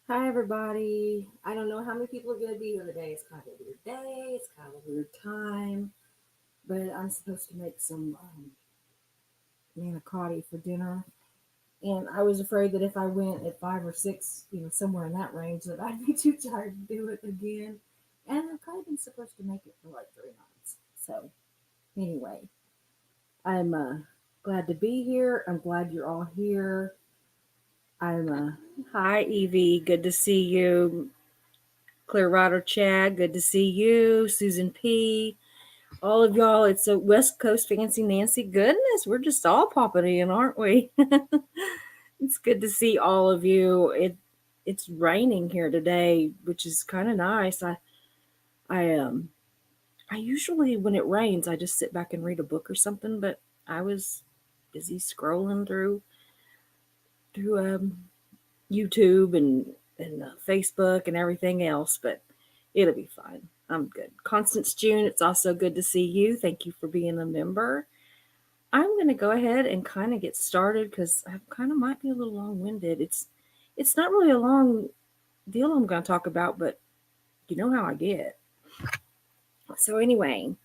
Hi, everybody. I don't know how many people are going to be here today. It's kind of a weird day. It's kind of a weird time. But I'm supposed to make some manicotti for dinner. And I was afraid that if I went at 5 or 6, somewhere in that range, that I'd be too tired to do it again. And I've kind of been supposed to make it for like 3 months. So, anyway, I'm glad to be here. I'm glad you're all here. Hi, Evie. Good to see you. Clearwater Chad, good to see you. Susan P. All of y'all, it's a West Coast Fancy Nancy. Goodness, we're just all popping in, aren't we? It's good to see all of you. It's raining here today, which is kind of nice. I usually when it rains, I just sit back and read a book or something, but I was busy scrolling through YouTube and Facebook and everything else, but it'll be fine. I'm good. Constance June, it's also good to see you. Thank you for being a member. I'm going to go ahead and kind of get started because I kind of might be a little long-winded. It's not really a long deal I'm going to talk about, but you know how I get. So anyway,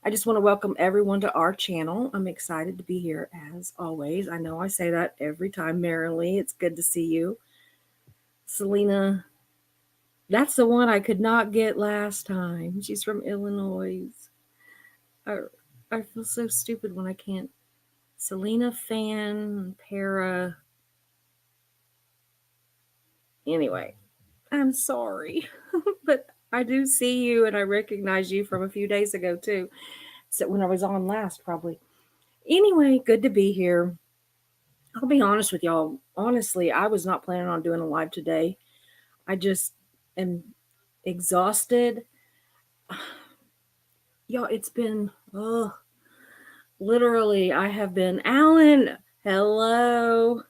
I just want to welcome everyone to our channel. I'm excited to be here as always. I know I say that every time, Marilee. It's good to see you. Selena, that's the one I could not get last time. She's from Illinois. I, I feel so stupid when I can't. Selena Fan, Para. Anyway, I'm sorry. But I do see you and I recognize you from a few days ago too. So when I was on last, probably. Anyway, good to be here. I'll be honest with y'all. Honestly, I was not planning on doing a live today. I just am exhausted. Y'all, it's been, literally, I have been, Alan, hello.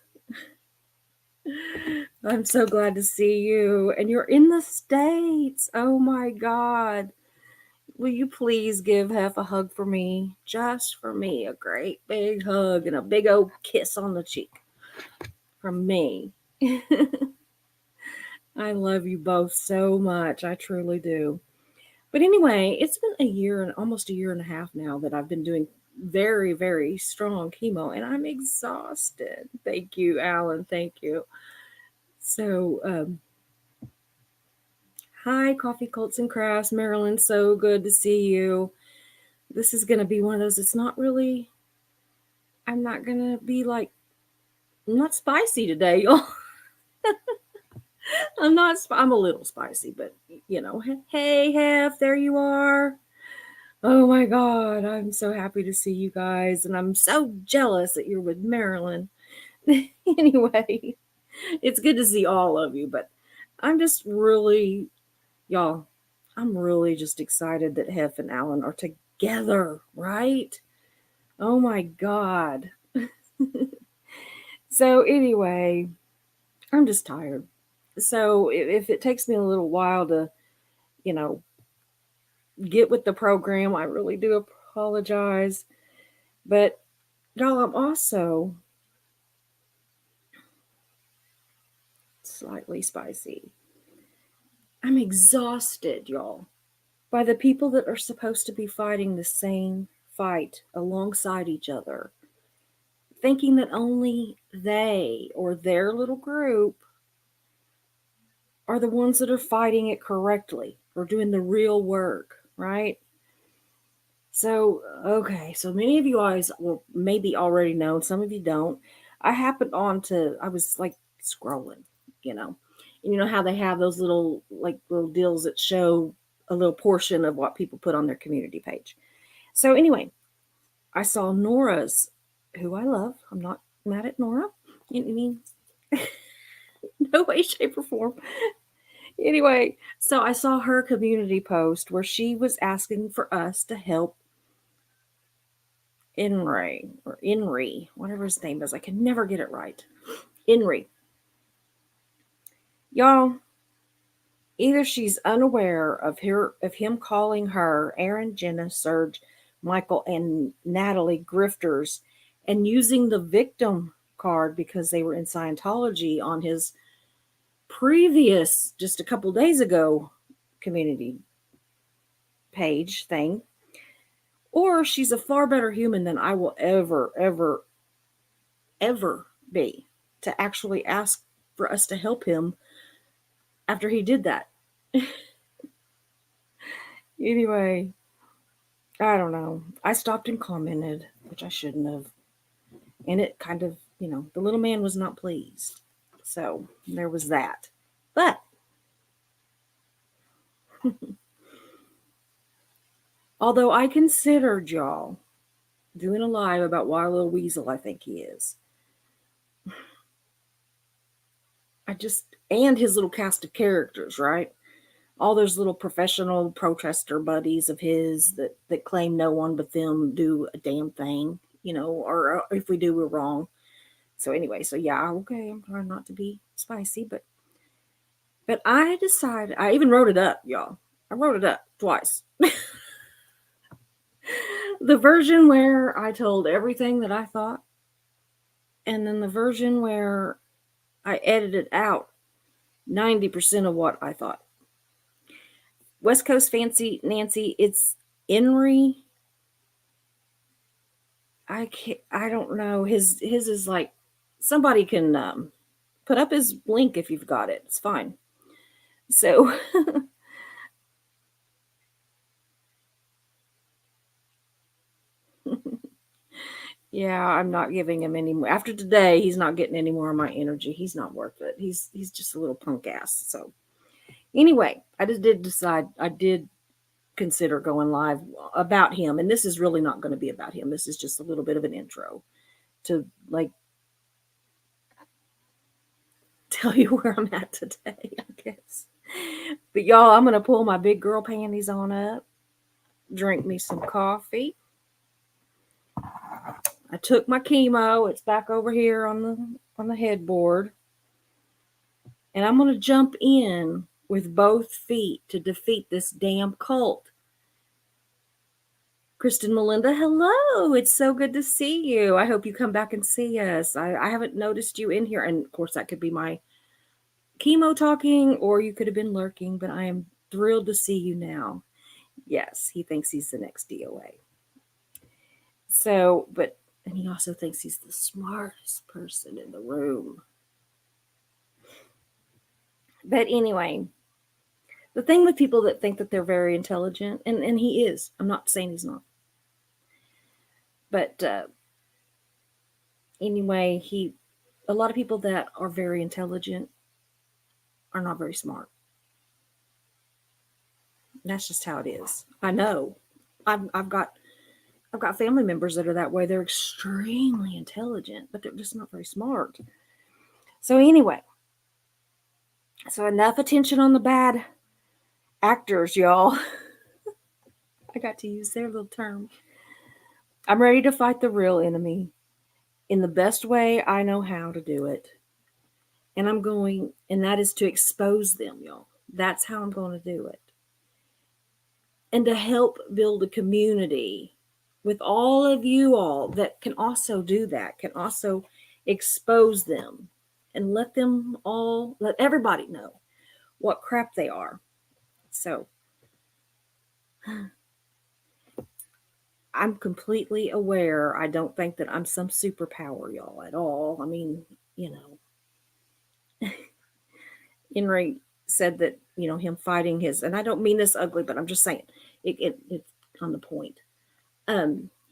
I'm so glad to see you. And you're in the States. Oh my God. Will you please give Hef a hug for me? Just for me. A great big hug and a big old kiss on the cheek from me. I love you both so much. I truly do. But anyway, it's been a year and almost a year and a half now that I've been doing very, very strong chemo and I'm exhausted. Thank you, Alan. Thank you. So, hi, Coffee Cults and Crafts, Marilyn. So good to see you. This is going to be one of those, it's not really, I'm not going to be like, I'm not spicy today, y'all. I'm a little spicy, but hey, Hef, there you are. Oh my God, I'm so happy to see you guys, and I'm so jealous that you're with Marilyn. Anyway, it's good to see all of you, but I'm just really, y'all, I'm really just excited that Hef and Alan are together, right? Oh my God. So, anyway, I'm just tired. So, if it takes me a little while to, you know, get with the program, I really do apologize. But, y'all, I'm also slightly spicy. I'm exhausted, y'all, by the people that are supposed to be fighting the same fight alongside each other, thinking that only they or their little group are the ones that are fighting it correctly or doing the real work, right? So, okay, so many of you guys will maybe already know, some of you don't. I was like scrolling, you know, and you know how they have those little deals that show a little portion of what people put on their community page. So, anyway, I saw Nora's, who I love. I'm not mad at Nora in any no way, shape, or form. Anyway, so I saw her community post where she was asking for us to help enry, whatever his name is. I can never get it right. Enry. Y'all, either she's unaware of him calling her Aaron, Jenna, Serge, Michael, and Natalie grifters and using the victim card because they were in Scientology on his previous, just a couple days ago, community page thing, or she's a far better human than I will ever, ever, ever be to actually ask for us to help him after he did that. Anyway, I don't know. I stopped and commented, which I shouldn't have. And it kind of, the little man was not pleased. So there was that. But although I considered y'all doing a live about why little weasel I think he is, and his little cast of characters, right? All those little professional protester buddies of his that claim no one but them do a damn thing, or if we do, we're wrong. So anyway, yeah, okay, I'm trying not to be spicy, but I decided, I even wrote it up, y'all. I wrote it up twice. The version where I told everything that I thought, and then the version where I edited out 90% of what I thought. West Coast Fancy Nancy, it's enry. I don't know. His is like, somebody can put up his link if you've got it. It's fine. So yeah, I'm not giving him any more. After today, he's not getting any more of my energy. He's not worth it. He's just a little punk ass. So anyway, I just did decide, I did consider going live about him. And this is really not going to be about him. This is just a little bit of an intro to like tell you where I'm at today, I guess. But y'all, I'm going to pull my big girl panties on up, drink me some coffee. I took my chemo. It's back over here on the headboard. And I'm going to jump in with both feet to defeat this damn cult. Kristen Melinda, hello. It's so good to see you. I hope you come back and see us. I haven't noticed you in here. And of course, that could be my chemo talking, or you could have been lurking, but I am thrilled to see you now. Yes, he thinks he's the next DOA. So, and he also thinks he's the smartest person in the room. But anyway, the thing with people that think that they're very intelligent, and he is, I'm not saying he's not. But anyway, a lot of people that are very intelligent are not very smart. That's just how it is. I know. I've got family members that are that way. They're extremely intelligent, but they're just not very smart. So anyway, so enough attention on the bad actors, y'all. I got to use their little term. I'm ready to fight the real enemy in the best way I know how to do it. And that is to expose them, y'all. That's how I'm going to do it. And to help build a community with all of you all that can also do that, can also expose them and let everybody know what crap they are. So I'm completely aware. I don't think that I'm some superpower, y'all, at all. I mean, Enry said that, him fighting his, and I don't mean this ugly, but I'm just saying it's on the point.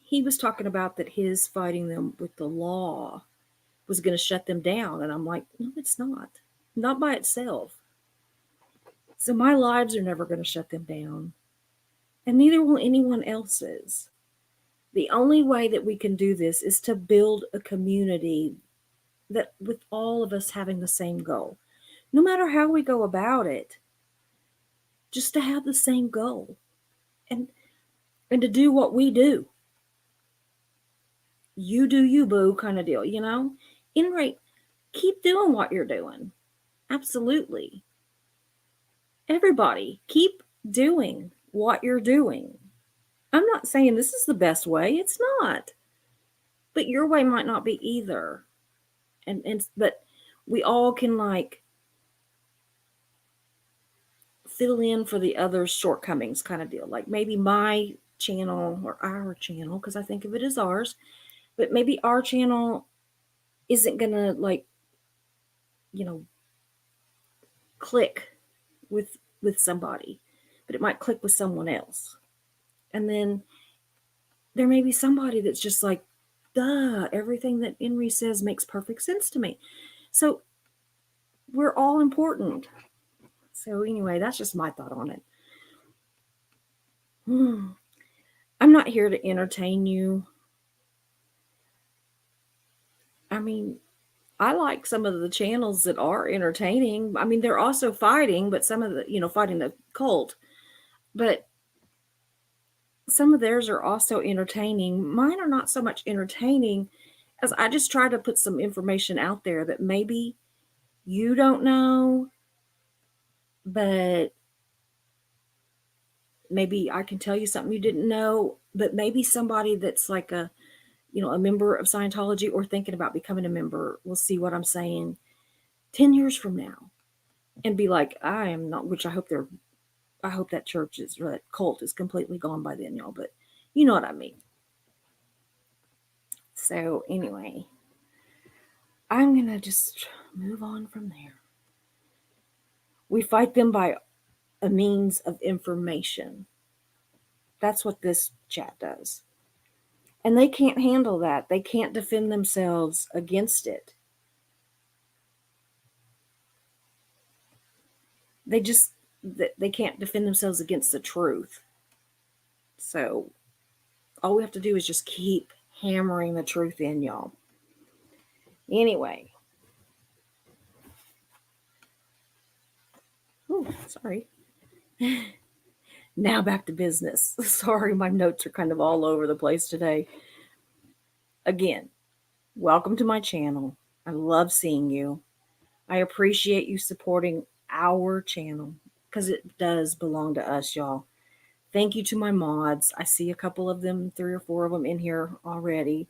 He was talking about that his fighting them with the law was going to shut them down. And I'm like, no, it's not by itself. So my lives are never going to shut them down, and neither will anyone else's. The only way that we can do this is to build a community that with all of us having the same goal, no matter how we go about it, just to have the same goal and to do what we do. You do you, boo, kind of deal, Enry, keep doing what you're doing. Absolutely. Everybody, keep doing what you're doing. I'm not saying this is the best way. It's not. But your way might not be either. But we all can fill in for the other's shortcomings kind of deal. Like maybe my channel or our channel, because I think of it as ours, but maybe our channel isn't going to like, click with somebody, but it might click with someone else. And then there may be somebody that's just like, duh, everything that Enry says makes perfect sense to me. So we're all important. So anyway, that's just my thought on it. I'm not here to entertain you. I mean, I like some of the channels that are entertaining. I mean, they're also fighting, but some of the, fighting the cult. But some of theirs are also entertaining. Mine are not so much entertaining as I just try to put some information out there that maybe you don't know, but maybe I can tell you something you didn't know, but maybe somebody that's like a member of Scientology or thinking about becoming a member will see what I'm saying 10 years from now and be like, I am not, which I hope that church is, or that cult is completely gone by then, y'all, but you know what I mean. So anyway, I'm going to just move on from there. We fight them by a means of information. That's what this chat does. And they can't handle that. They can't defend themselves against it. They can't defend themselves against the truth. So all we have to do is just keep hammering the truth in, y'all. Anyway. Oh, sorry. Now back to business. Sorry, my notes are kind of all over the place today. Again, welcome to my channel. I love seeing you. I appreciate you supporting our channel because it does belong to us, y'all. Thank you to my mods. I see a couple of them, 3 or 4 of them in here already.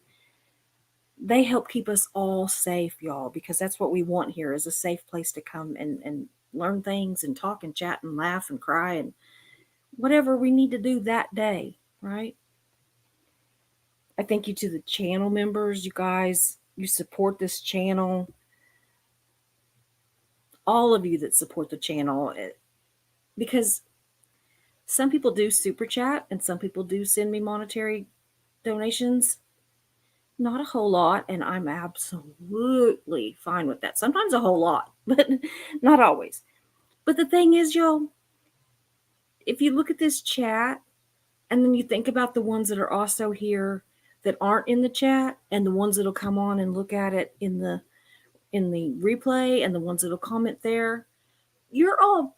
They help keep us all safe, y'all, because that's what we want here, is a safe place to come and learn things and talk and chat and laugh and cry and whatever we need to do that day, right? I thank you to the channel members. You guys, you support this channel. All of you that support the channel, because some people do super chat and some people do send me monetary donations. Not a whole lot, and I'm absolutely fine with that. Sometimes a whole lot, but not always. But the thing is, y'all, if you look at this chat and then you think about the ones that are also here that aren't in the chat and the ones that'll come on and look at it in the replay and the ones that'll comment there, you're all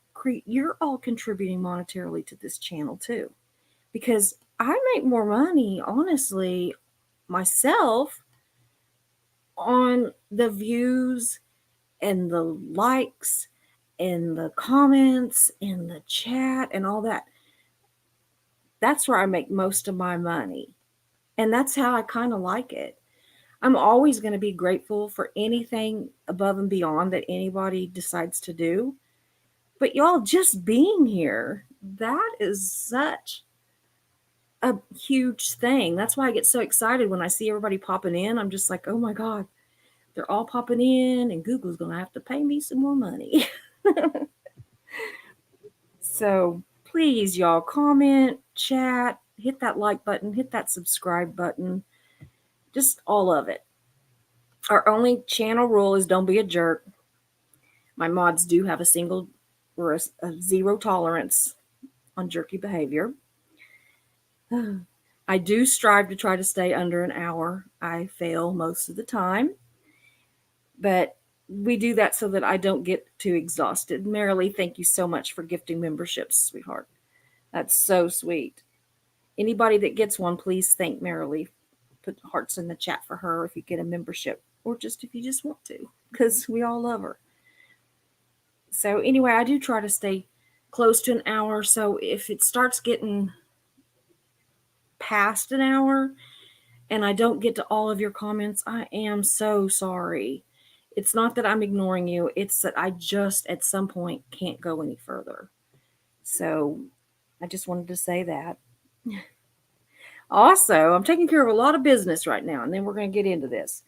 contributing monetarily to this channel too, because I make more money, honestly, myself on the views and the likes and the comments and the chat and all that. That's where I make most of my money. And that's how I kind of like it. I'm always going to be grateful for anything above and beyond that anybody decides to do. But y'all, just being here, that is such a huge thing. That's why I get so excited when I see everybody popping in. I'm just like, oh my God, they're all popping in and Google's going to have to pay me some more money. So please, y'all, comment, chat, hit that like button, hit that subscribe button, just all of it. Our only channel rule is don't be a jerk. My mods do have a zero tolerance on jerky behavior. I do strive to try to stay under an hour. I fail most of the time, but we do that so that I don't get too exhausted. Marilee, thank you so much for gifting memberships, sweetheart. That's so sweet. Anybody that gets one, please thank Marilee. Put hearts in the chat for her if you get a membership, or just if you just want to, because we all love her. So anyway, I do try to stay close to an hour. So if it starts getting past an hour and I don't get to all of your comments, I am so sorry. It's not that I'm ignoring you. It's that I just at some point can't go any further. So I just wanted to say that. Also, I'm taking care of a lot of business right now, and then we're going to get into this.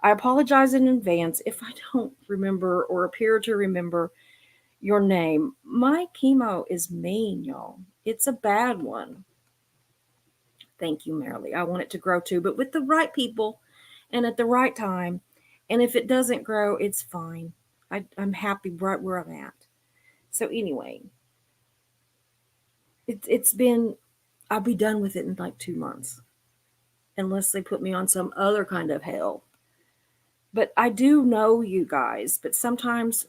I apologize in advance if I don't remember or appear to remember your name. My chemo is mean, y'all. It's a bad one. Thank you, Marilee. I want it to grow too, but with the right people and at the right time. And if it doesn't grow, it's fine. I'm happy right where I'm at. So anyway, it's been, I'll be done with it in like 2 months, unless they put me on some other kind of hell. But I do know you guys, but sometimes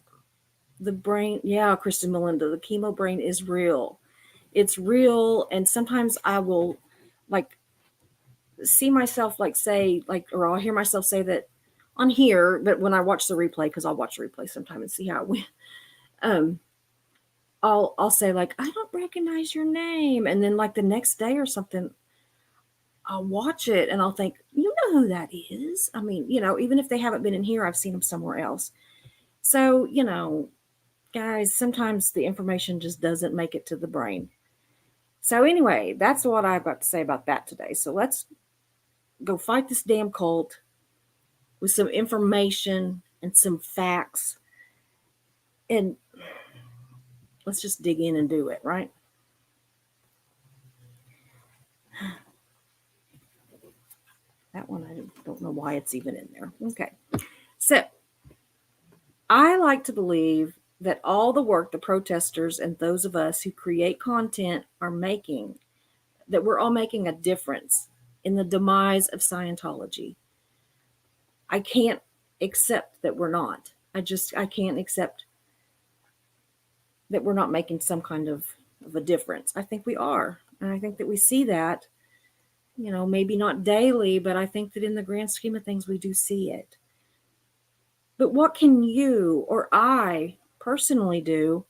the brain, yeah, Kristen Melinda, the chemo brain is real. It's real. And sometimes I will like see myself like say, like, or I'll hear myself say that on here, but when I watch the replay, because I'll watch the replay sometime and see how it went, um, I'll say like, I don't recognize your name. And then like the next day or something, I'll watch it and I'll think, you know who that is. I mean, even if they haven't been in here, I've seen them somewhere else. So, guys, sometimes the information just doesn't make it to the brain. So, anyway, that's what I've got to say about that today. So, let's go fight this damn cult with some information and some facts. And let's just dig in and do it, right? That one, I don't know why it's even in there. Okay. So, I like to believe that all the work the protesters and those of us who create content are making, that we're all making a difference in the demise of Scientology. I can't accept that we're not. I can't accept that we're not making some kind of a difference. I think we are. And I think that we see that, maybe not daily, but I think that in the grand scheme of things, we do see it. But what can you or I personally do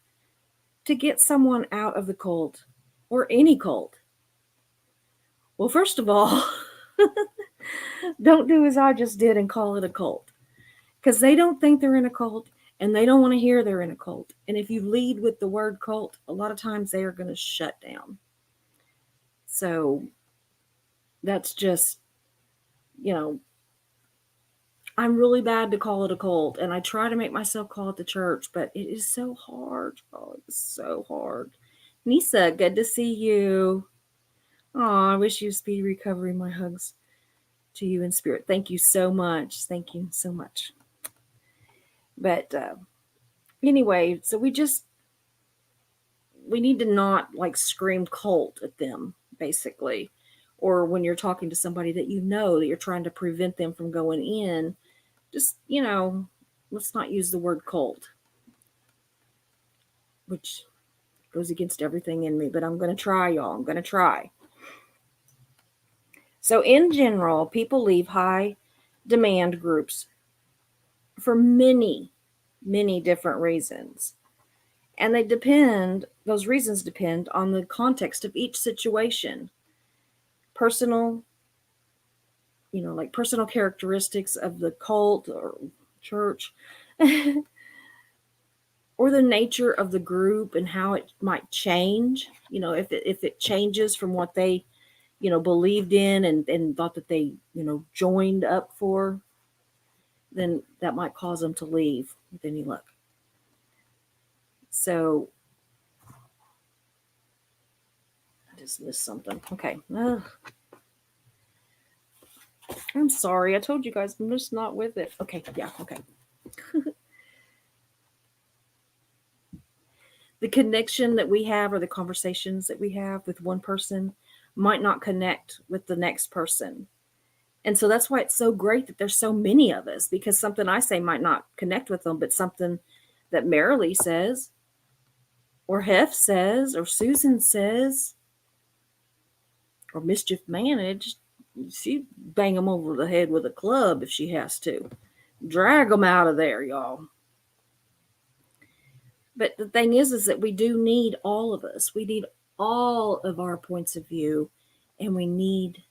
to get someone out of the cult or any cult? Well, first of all, don't do as I just did and call it a cult, because they don't think they're in a cult and they don't want to hear they're in a cult. And if you lead with the word cult, a lot of times they are going to shut down. So that's just, you know, I'm really bad to call it a cult, and I try to make myself call it the church, but it is so hard. Oh, it's so hard. Nissa, good to see you. Oh, I wish you a speedy recovery. My hugs to you in spirit. Thank you so much. Thank you so much. But anyway, so we need to not like scream cult at them, basically. Or when you're talking to somebody that you know that you're trying to prevent them from going in, just, let's not use the word cult, which goes against everything in me, but I'm going to try, y'all. I'm going to try. So, in general, people leave high demand groups for many, many different reasons. And those reasons depend on the context of each situation. Personal, like personal characteristics of the cult or church, or the nature of the group and how it might change. If it changes from what they, believed in and thought that they, joined up for, then that might cause them to leave with any luck. So I just missed something. Okay. Ugh. I'm sorry. I told you guys I'm just not with it. Okay. Yeah. Okay. The connection that we have or the conversations that we have with one person might not connect with the next person. And so that's why it's so great that there's so many of us, because something I say might not connect with them, but something that Marilee says, or Hef says, or Susan says, or Mischief Managed, she bang them over the head with a club if she has to. Drag them out of there, y'all. But the thing is that we do need all of us. We need all of our points of view, and we need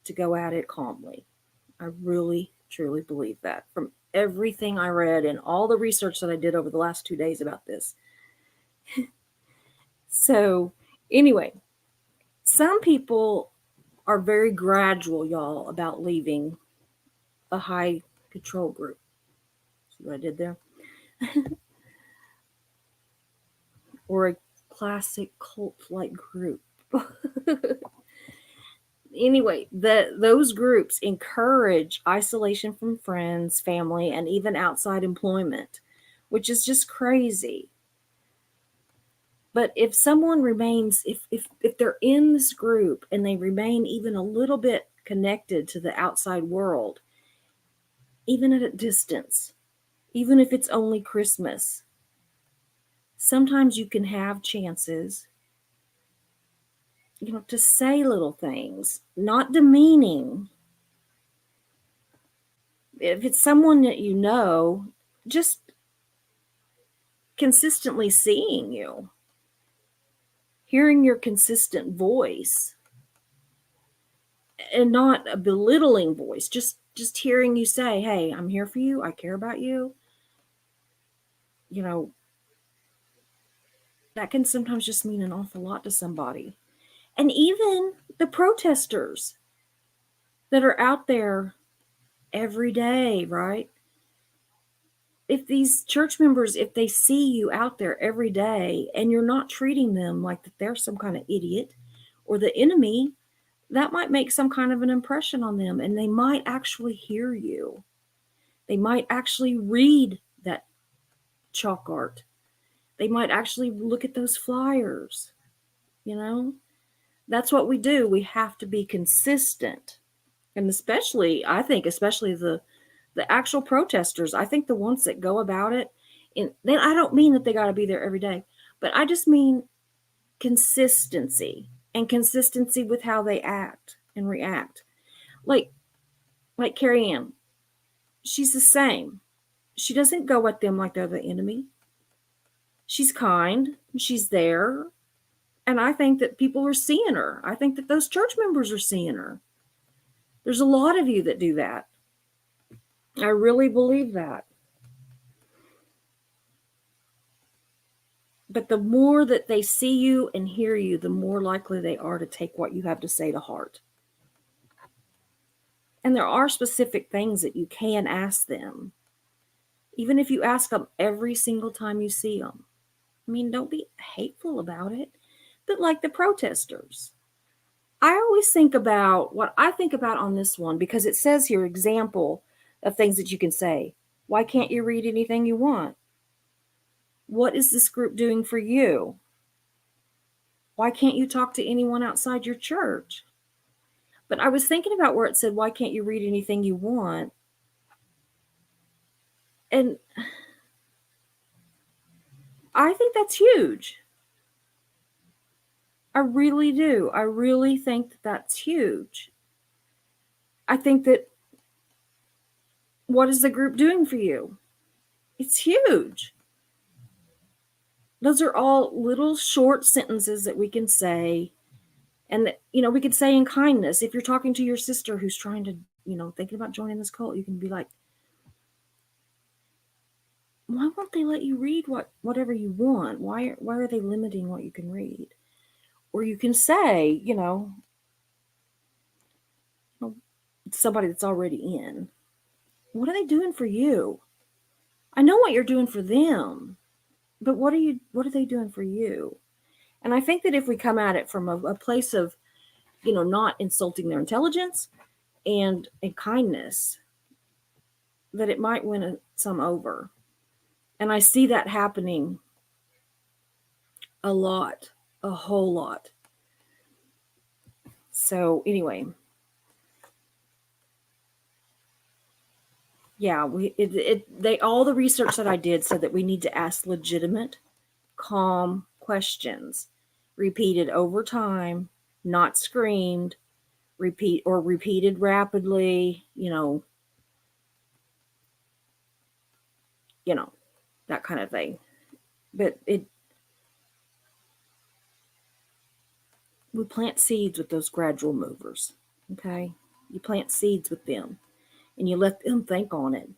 to go at it calmly. I really, truly believe that from everything I read and all the research that I did over the last 2 days about this. So, anyway, some people are very gradual, y'all, about leaving a high control group. See what I did there? Or a classic cult like group. Anyway, those groups encourage isolation from friends, family, and even outside employment, which is just crazy. But if someone remains, if they're in this group and they remain even a little bit connected to the outside world, even at a distance, even if it's only Christmas, sometimes you can have chances, to say little things, not demeaning. If it's someone that you know, just consistently seeing you, hearing your consistent voice, and not a belittling voice, just hearing you say, hey, I'm here for you, I care about you, you know that can sometimes just mean an awful lot to somebody. And even the protesters that are out there every day, right? If these church members, if they see you out there every day and you're not treating them like that they're some kind of idiot or the enemy, that might make some kind of an impression on them, and they might actually hear you. They might actually read that chalk art. They might actually look at those flyers. That's what we do. We have to be consistent. And especially, I think, especially the actual protesters, I think the ones that go about it, and then I don't mean that they got to be there every day, but I just mean consistency, and consistency with how they act and react. Like Carrie Ann, she's the same. She doesn't go at them like they're the enemy. She's kind, she's there, and I think that people are seeing her. I think that those church members are seeing her. There's a lot of you that do that. I really believe that. But the more that they see you and hear you, the more likely they are to take what you have to say to heart. And there are specific things that you can ask them, even if you ask them every single time you see them. I mean, don't be hateful about it. But like the protesters, I always think about what I think about on this one, because it says here, example of things that you can say. Why can't you read anything you want? What is this group doing for you? Why can't you talk to anyone outside your church? But I was thinking about where it said, why can't you read anything you want? And I think that's huge. I really do. I really think that that's huge. I think that, what is the group doing for you? It's huge. Those are all little short sentences that we can say, and that, we could say in kindness. If you're talking to your sister who's trying to, thinking about joining this cult, you can be like, why won't they let you read whatever you want? Why are they limiting what you can read? Or you can say, somebody that's already in, what are they doing for you? I know what you're doing for them, but what are they doing for you? And I think that if we come at it from a place of, not insulting their intelligence and kindness, that it might win some over. And I see that happening a lot, a whole lot. So anyway, yeah, all the research that I did said that we need to ask legitimate, calm questions, repeated over time, not screamed, repeated rapidly, that kind of thing. But we plant seeds with those gradual movers. Okay? You plant seeds with them and you let them think on it.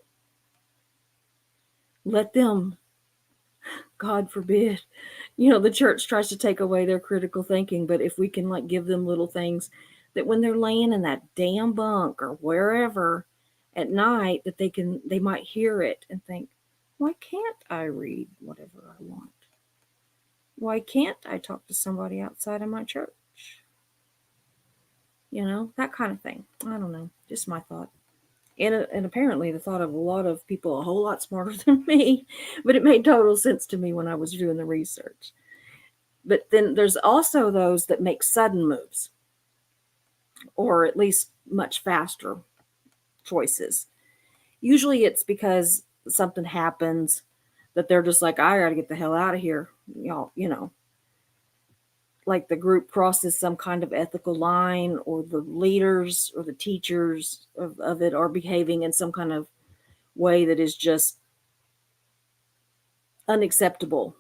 Let them God forbid, the church tries to take away their critical thinking. But if we can like give them little things that when they're laying in that damn bunk or wherever at night, that they might hear it and think, why can't I read whatever I want? Why can't I talk to somebody outside of my church? That kind of thing. I don't know. Just my thought. And apparently the thought of a lot of people a whole lot smarter than me, but it made total sense to me when I was doing the research. But then there's also those that make sudden moves, or at least much faster choices. Usually it's because something happens that they're just like, I gotta get the hell out of here. Like the group crosses some kind of ethical line, or the leaders or the teachers of it are behaving in some kind of way that is just unacceptable.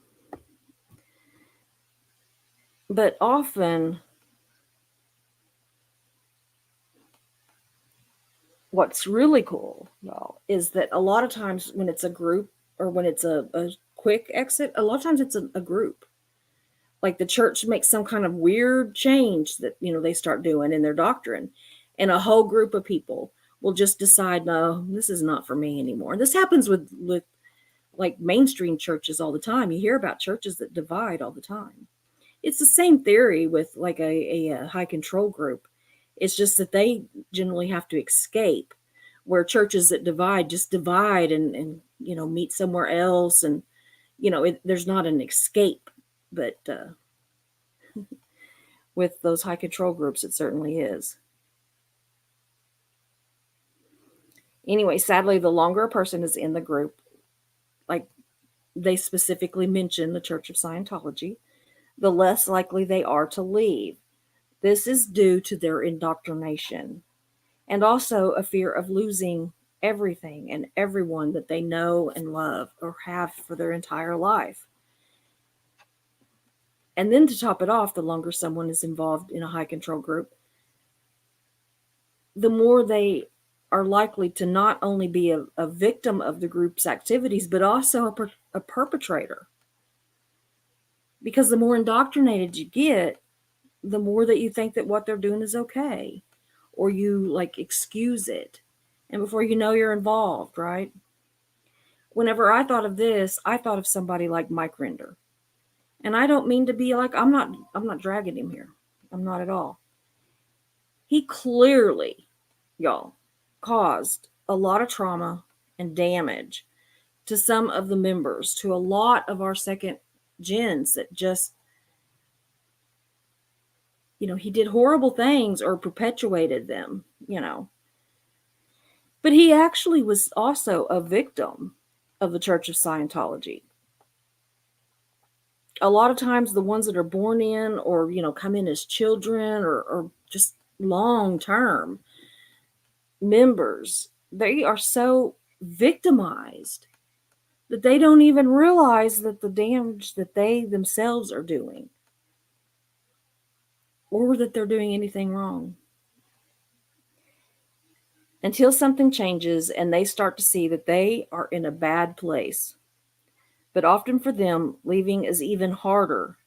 But often, what's really cool, y'all, is that a lot of times when it's a group, or when it's a quick exit, a lot of times it's a group. Like the church makes some kind of weird change that, they start doing in their doctrine. And a whole group of people will just decide, no, this is not for me anymore. This happens with like mainstream churches all the time. You hear about churches that divide all the time. It's the same theory with like a high control group. It's just that they generally have to escape, where churches that divide just divide and meet somewhere else. And, there's not an escape. But with those high control groups, it certainly is. Anyway, sadly, the longer a person is in the group, like they specifically mention the Church of Scientology, the less likely they are to leave. This is due to their indoctrination, and also a fear of losing everything and everyone that they know and love or have for their entire life. And then to top it off, the longer someone is involved in a high control group, the more they are likely to not only be a victim of the group's activities, but also a perpetrator. Because the more indoctrinated you get, the more that you think that what they're doing is okay, or you like excuse it. And before you know, you're involved, right? Whenever I thought of this, I thought of somebody like Mike Render. And I don't mean to be like, I'm not dragging him here. I'm not at all. He clearly, y'all, caused a lot of trauma and damage to some of the members, to a lot of our second gens that just, he did horrible things or perpetuated them, But he actually was also a victim of the Church of Scientology. A lot of times the ones that are born in, or, come in as children, or just long term members, they are so victimized that they don't even realize that the damage that they themselves are doing, or that they're doing anything wrong, until something changes and they start to see that they are in a bad place. But often for them, leaving is even harder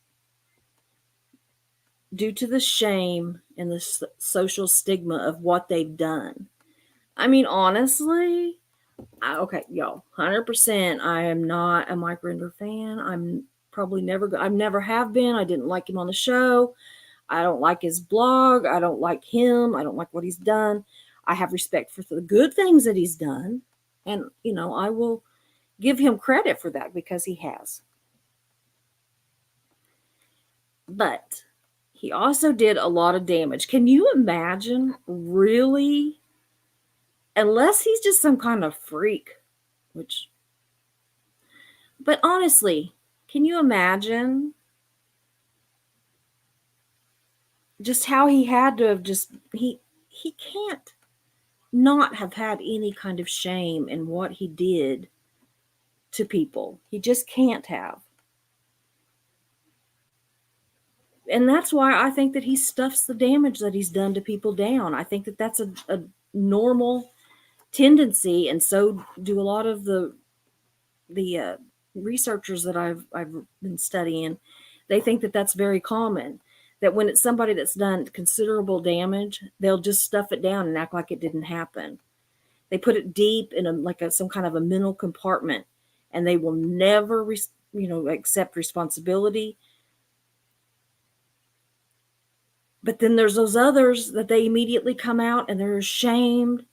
due to the shame and the social stigma of what they've done. I mean, honestly, okay, y'all, 100%, I am not a Mike Render fan. I'm probably I never have been. I didn't like him on the show. I don't like his blog. I don't like him. I don't like what he's done. I have respect for the good things that he's done. And, I will give him credit for that, because he has. But he also did a lot of damage. Can you imagine, really? Unless he's just some kind of freak, but honestly, can you imagine just how he had to have he can't not have had any kind of shame in what he did to people. He just can't have. And that's why I think that he stuffs the damage that he's done to people down. I think that that's a normal tendency, and so do a lot of the researchers that I've been studying, they think that that's very common. That when it's somebody that's done considerable damage, they'll just stuff it down and act like it didn't happen. They put it deep in some kind of a mental compartment, and they will never, accept responsibility. But then there's those others that they immediately come out and they're ashamed,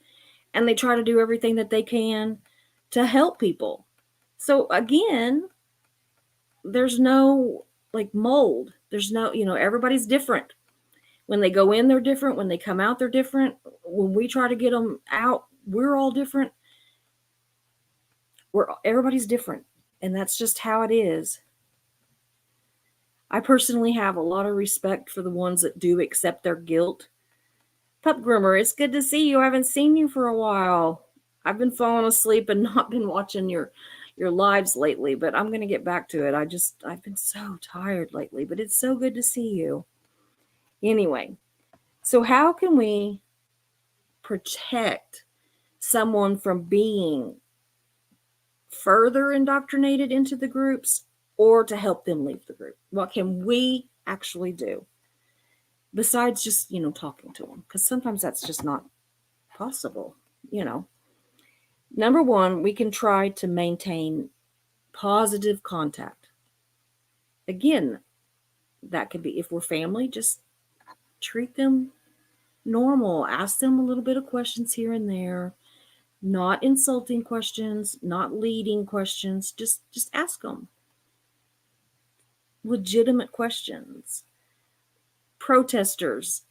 and they try to do everything that they can to help people. So again, there's no like mold. There's no, everybody's different. When they go in, they're different. When they come out, they're different. When we try to get them out, we're all different. Everybody's different. And that's just how it is. I personally have a lot of respect for the ones that do accept their guilt. Pup Groomer, it's good to see you. I haven't seen you for a while. I've been falling asleep and not been watching your lives lately, but I'm going to get back to it. I've been so tired lately, but it's so good to see you. Anyway, so how can we protect someone from being further indoctrinated into the groups, or to help them leave the group? What can we actually do besides just, talking to them? Because sometimes that's just not possible, Number one, we can try to maintain positive contact. Again, that could be, if we're family, just treat them normal. Ask them a little bit of questions here and there. Not insulting questions, not leading questions. Just ask them legitimate questions. Protesters.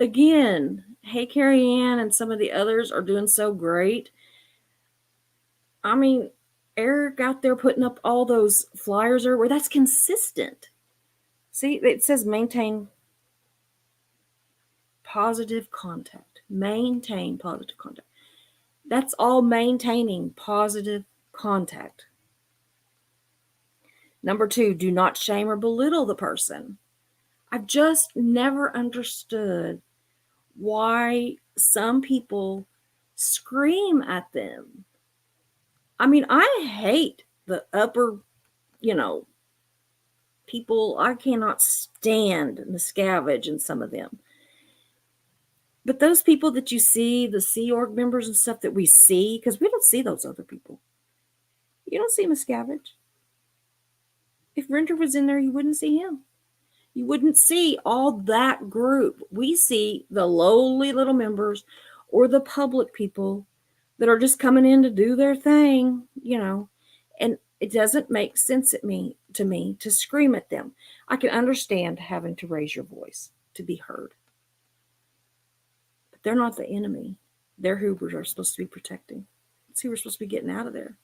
Again, hey, Carrie Ann and some of the others are doing so great. I mean, Eric out there putting up all those flyers where that's consistent. See, it says maintain positive contact. Maintain positive contact. That's all maintaining positive contact. Number two, do not shame or belittle the person. I've just never understood why some people scream at them. I mean, I hate the upper, people. I cannot stand Miscavige and some of them. But those people that you see, the Sea Org members and stuff that we see, because we don't see those other people. You don't see Miscavige. If Renter was in there, you wouldn't see him. You wouldn't see all that group. We see the lowly little members or the public people that are just coming in to do their thing, and it doesn't make sense to me to scream at them. I can understand having to raise your voice to be heard. But they're not the enemy. They're who we're supposed to be protecting. It's who we're supposed to be getting out of there.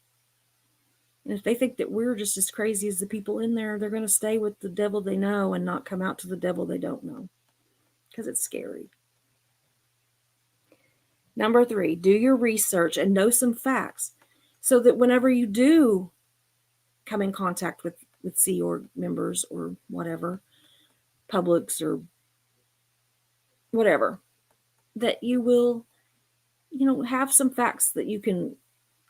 And if they think that we're just as crazy as the people in there, they're going to stay with the devil they know and not come out to the devil they don't know, because it's scary. Number three, do your research and know some facts so that whenever you do come in contact with Sea Org members or whatever, publics or whatever, that you will, have some facts that you can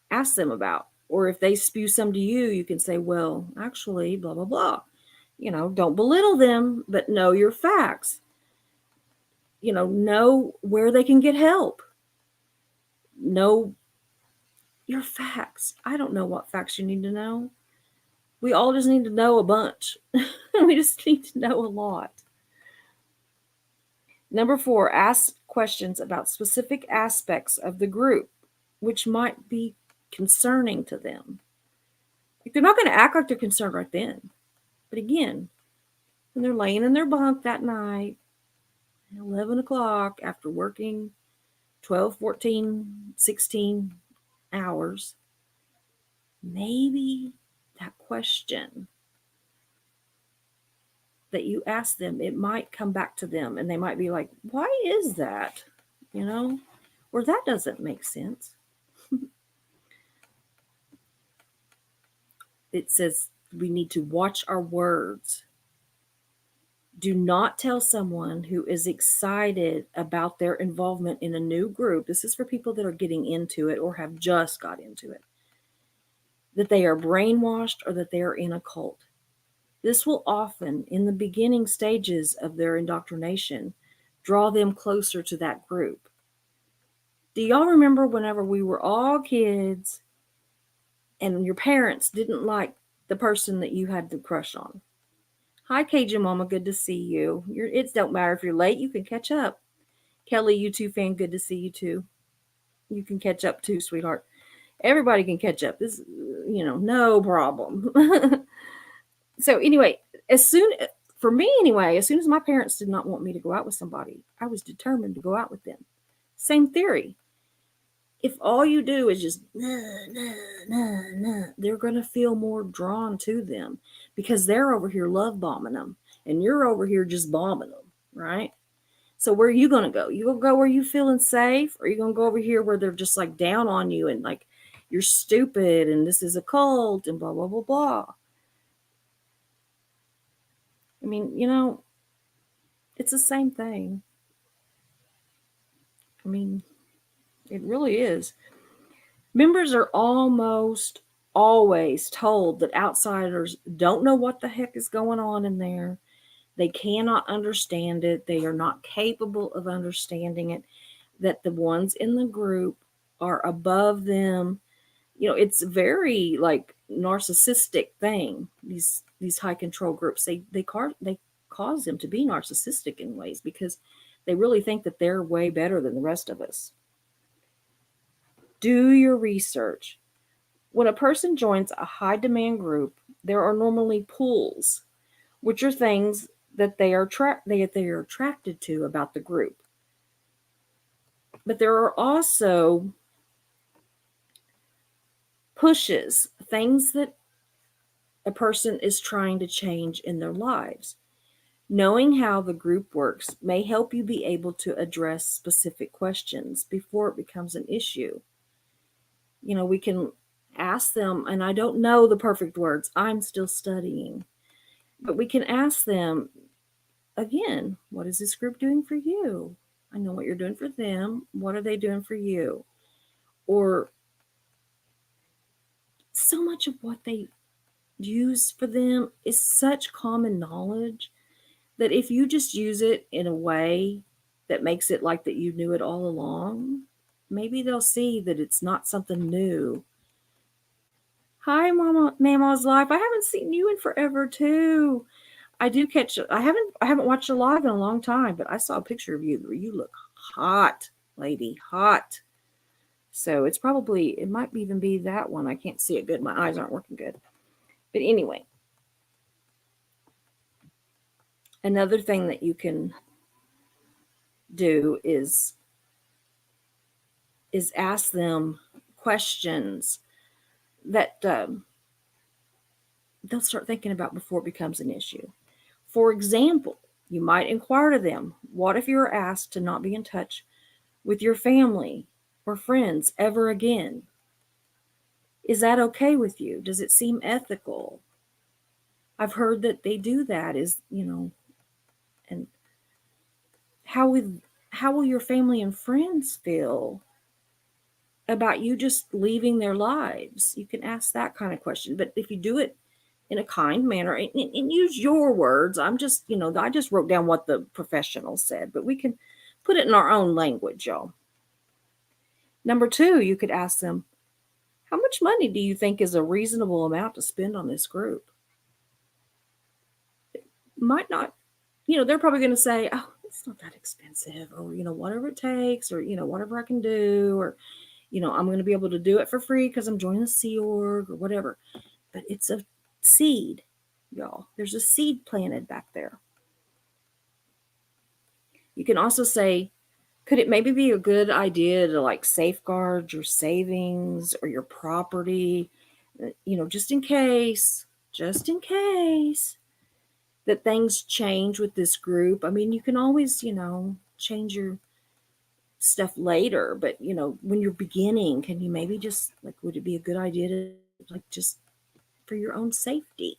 ask them about. Or if they spew some to you, you can say, well, actually, blah, blah, blah. Don't belittle them, but know your facts. Know where they can get help. Know your facts. I don't know what facts you need to know. We all just need to know a bunch. We just need to know a lot. Number four, ask questions about specific aspects of the group, which might be concerning to them. They're not going to act like they're concerned right then. But again, when they're laying in their bunk that night, 11 o'clock, after working 12, 14, 16 hours, maybe that question that you ask them, it might come back to them and they might be like, why is that? Or that doesn't make sense. It says we need to watch our words. Do not tell someone who is excited about their involvement in a new group. This is for people that are getting into it or have just got into it. that they are brainwashed or that they are in a cult. This will often, in the beginning stages of their indoctrination, draw them closer to that group. Do y'all remember whenever we were all kids and your parents didn't like the person that you had the crush on? Hi, Cajun Mama, good to see you. It don't matter if you're late, you can catch up. Kelly, YouTube fan, good to see you too. You can catch up too, sweetheart. Everybody can catch up. This, no problem. So anyway, for me anyway, as soon as my parents did not want me to go out with somebody, I was determined to go out with them. Same theory. If all you do is just they're going to feel more drawn to them because they're over here love bombing them and you're over here just bombing them, right? So where are you going to go? You going to go where you feeling safe, or are you going to go over here where they're just like down on you and like you're stupid and this is a cult and blah, blah, blah, blah. I mean, it's the same thing. I mean, it really is. Members are almost always told that outsiders don't know what the heck is going on in there. They cannot understand it. They are not capable of understanding it. That the ones in the group are above them. It's very like narcissistic thing. These high control groups, they cause them to be narcissistic in ways because they really think that they're way better than the rest of us. Do your research. When a person joins a high demand group, there are normally pulls, which are things that they are attracted to about the group. But there are also pushes, things that a person is trying to change in their lives. Knowing how the group works may help you be able to address specific questions before it becomes an issue. We can ask them, and I don't know the perfect words, I'm still studying, but we can ask them, again, what is this group doing for you? I know what you're doing for them. What are they doing for you? Or so much of what they use for them is such common knowledge that if you just use it in a way that makes it like that you knew it all along, maybe they'll see that it's not something new. Hi, Mama's Life. I haven't seen you in forever too. I haven't watched a live in a long time, but I saw a picture of you where you look hot, lady, hot. So it might even be that one. I can't see it good. My eyes aren't working good. But anyway, another thing that you can do is ask them questions that they'll start thinking about before it becomes an issue. For example, you might inquire to them, what if you were asked to not be in touch with your family or friends ever again? Is that okay with you? Does it seem ethical? I've heard that they do that, and how will your family and friends feel about you just leaving their lives? You can ask that kind of question. But if you do it in a kind manner and use your words, I just wrote down what the professional said, but we can put it in our own language, y'all. Number 2, you could ask them, how much money do you think is a reasonable amount to spend on this group? It might not, they're probably going to say, oh, it's not that expensive, or, whatever it takes, or, whatever I can do, or, I'm going to be able to do it for free because I'm joining the Sea Org or whatever. But it's a seed, y'all. There's a seed planted back there. You can also say, could it maybe be a good idea to like safeguard your savings or your property, just in case that things change with this group? I mean, you can always, change your stuff later, but when you're beginning, can you maybe just would it be a good idea to just for your own safety,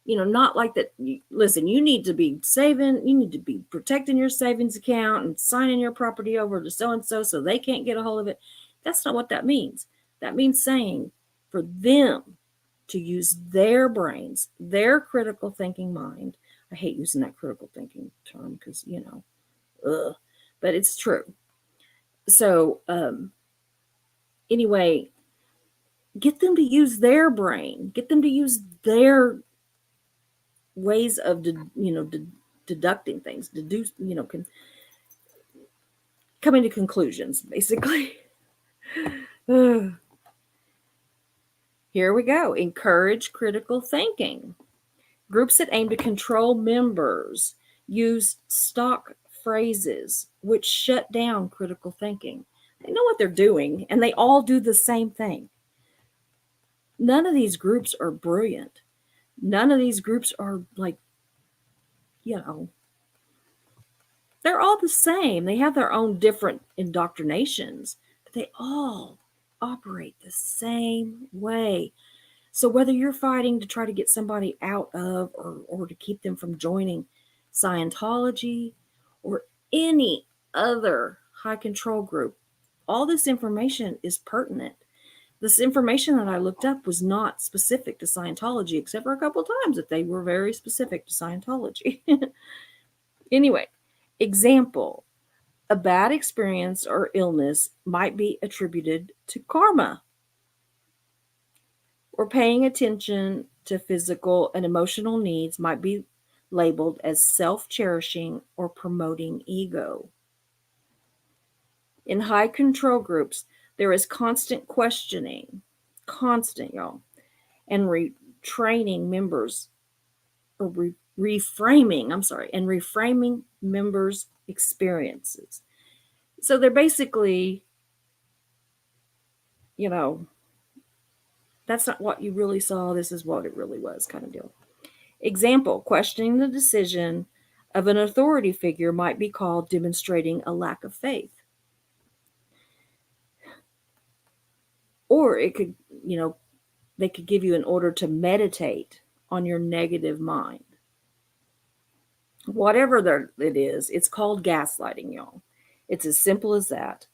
not like that. Listen, you need to be saving, you need to be protecting your savings account and signing your property over to so and so they can't get a hold of it. That's not what that means. That means saying, for them to use their brains, their critical thinking mind. I hate using that critical thinking term because, but it's true. So, anyway, get them to use their brain, get them to use their ways of, deducting things, deduce, coming to conclusions, basically. Here we go. Encourage critical thinking. Groups that aim to control members use stock phrases which shut down critical thinking. They know what they're doing, and they all do the same thing. None of these groups are brilliant. None of these groups are like, they're all the same. They have their own different indoctrinations, but they all operate the same way. So whether you're fighting to try to get somebody out of or to keep them from joining Scientology or any other high control group, all this information is pertinent. This information that I looked up was not specific to Scientology, except for a couple of times that they were very specific to Scientology. Anyway, example, a bad experience or illness might be attributed to karma. Or paying attention to physical and emotional needs might be labeled as self-cherishing or promoting ego. In high control groups, there is constant questioning, y'all, and retraining members, or reframing members' experiences. So they're basically, that's not what you really saw, this is what it really was, kind of deal. Example, questioning the decision of an authority figure might be called demonstrating a lack of faith. Or it could, they could give you an order to meditate on your negative mind. Whatever it is, it's called gaslighting, y'all. It's as simple as that.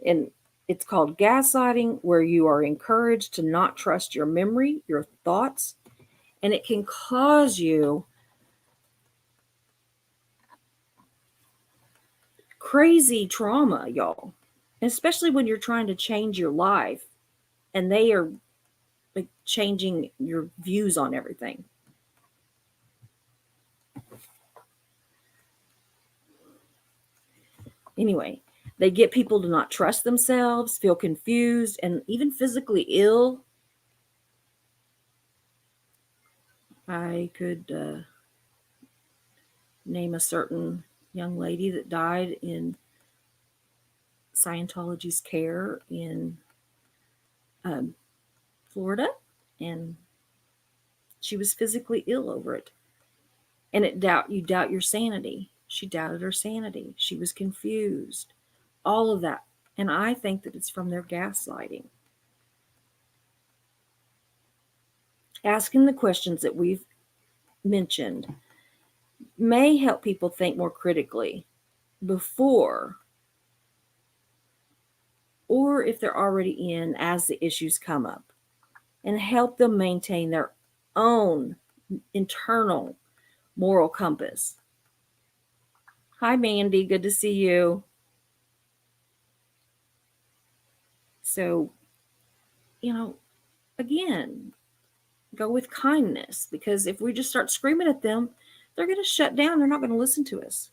And it's called gaslighting, where you are encouraged to not trust your memory, your thoughts, and it can cause you crazy trauma, y'all. Especially when you're trying to change your life and they are like changing your views on everything. Anyway, they get people to not trust themselves, feel confused, and even physically ill. I could name a certain young lady that died in Scientology's care in Florida, and she was physically ill over it. And you doubt your sanity. She doubted her sanity. She was confused. All of that. And I think that it's from their gaslighting. Asking the questions that we've mentioned may help people think more critically before, or if they're already in, as the issues come up, and help them maintain their own internal moral compass. Hi, Mandy. Good to see you. So, again, go with kindness, because if we just start screaming at them, they're going to shut down. They're not going to listen to us.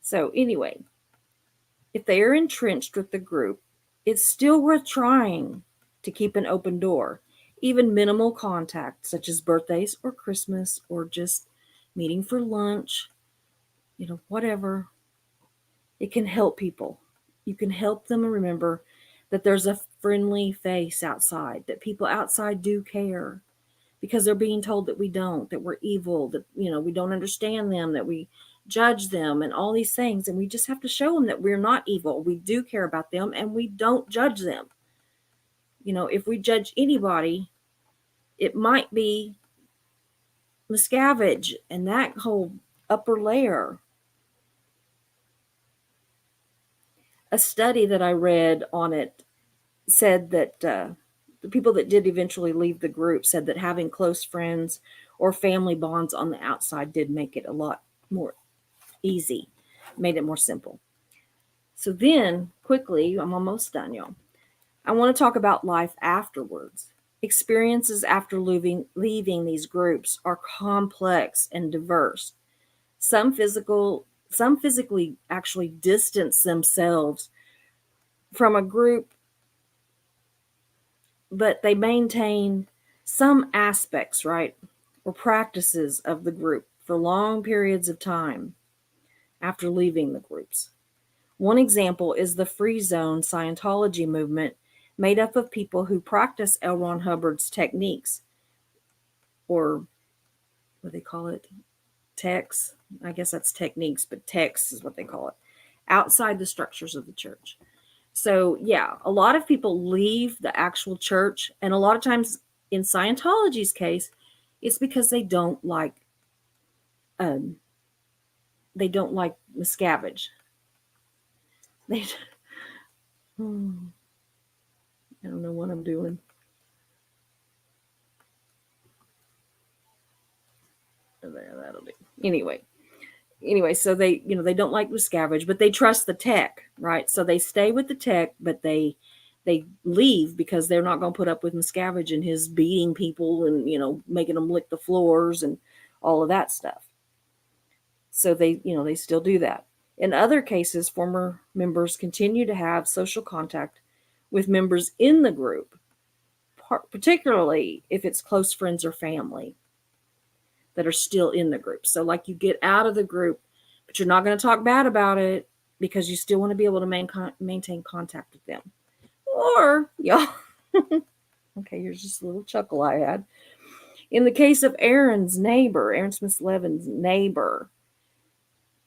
So anyway, if they are entrenched with the group, it's still worth trying to keep an open door. Even minimal contact, such as birthdays or Christmas or just meeting for lunch, whatever. It can help people. You can help them remember that there's a friendly face outside, that people outside do care, because they're being told that we don't, that we're evil, that, we don't understand them, that we judge them and all these things. And we just have to show them that we're not evil. We do care about them and we don't judge them. If we judge anybody, it might be Miscavige and that whole upper layer. A study that I read on it said that the the people that did eventually leave the group said that having close friends or family bonds on the outside did make it a lot more easy, made it more simple. So then, quickly, I'm almost done, y'all. I want to talk about life afterwards. Experiences after leaving these groups are complex and diverse. Some physically actually distance themselves from a group, but they maintain some aspects, right, or practices of the group for long periods of time after leaving the groups. One example is the Free Zone Scientology movement, made up of people who practice L. Ron Hubbard's techniques, or what do they call it? Techs. I guess that's techniques, but techs is what they call it, outside the structures of the church. So, yeah, a lot of people leave the actual church, and a lot of times in Scientology's case, it's because um, they don't like Miscavige. They, I don't know what I'm doing. There, that'll do. Anyway, so they don't like Miscavige, but they trust the tech, right? So they stay with the tech, but they leave because they're not going to put up with Miscavige and his beating people and making them lick the floors and all of that stuff. So they still do that. In other cases, former members continue to have social contact with members in the group, particularly if it's close friends or family that are still in the group. So like you get out of the group, but you're not going to talk bad about it because you still want to be able to maintain contact with them. Or, y'all, okay, here's just a little chuckle I had. In the case of Aaron Smith-Levin's neighbor,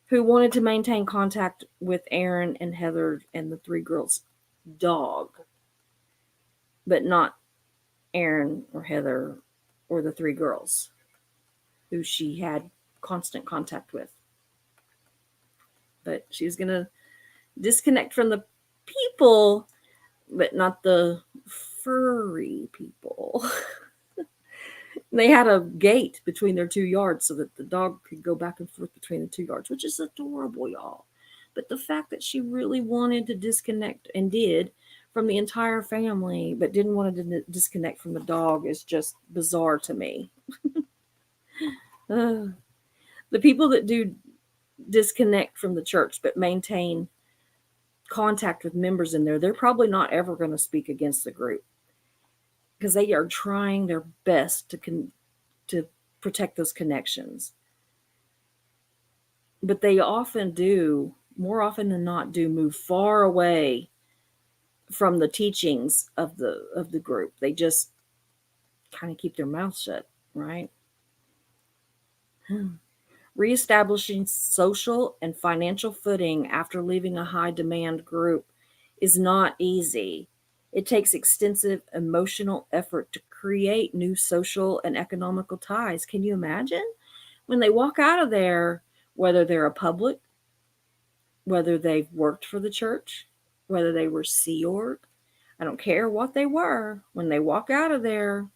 who wanted to maintain contact with Aaron and Heather and the three girls' dog, but not Aaron or Heather or the three girls who she had constant contact with. But she was going to disconnect from the people, but not the furry people. They had a gate between their 2 yards so that the dog could go back and forth between the 2 yards, which is adorable, y'all. But the fact that she really wanted to disconnect and did from the entire family, but didn't want to disconnect from the dog is just bizarre to me. The people that do disconnect from the church but maintain contact with members in there, they're probably not ever going to speak against the group because they are trying their best to protect those connections. But they often do, more often than not, do move far away from the teachings of the group. They just kind of keep their mouth shut, right? Reestablishing social and financial footing after leaving a high demand group is not easy. It takes extensive emotional effort to create new social and economical ties. Can you imagine? When they walk out of there, whether they're a public, whether they've worked for the church, whether they were Sea Org, I don't care what they were, when they walk out of there,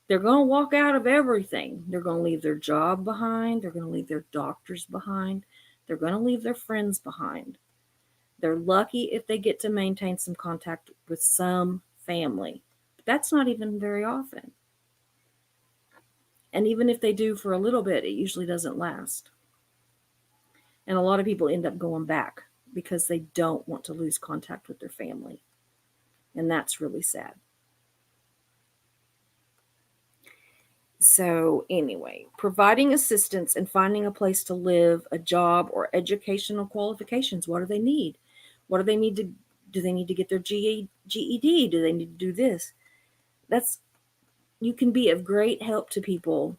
they're going to walk out of everything. They're going to leave their job behind. They're going to leave their doctors behind. They're going to leave their friends behind. They're lucky if they get to maintain some contact with some family. But that's not even very often. And even if they do for a little bit, it usually doesn't last. And a lot of people end up going back because they don't want to lose contact with their family. And that's really sad. So anyway, providing assistance and finding a place to live, a job, or educational qualifications. What do they need? What do they need to do? They need to get their GED? Do they need to do this? You can be of great help to people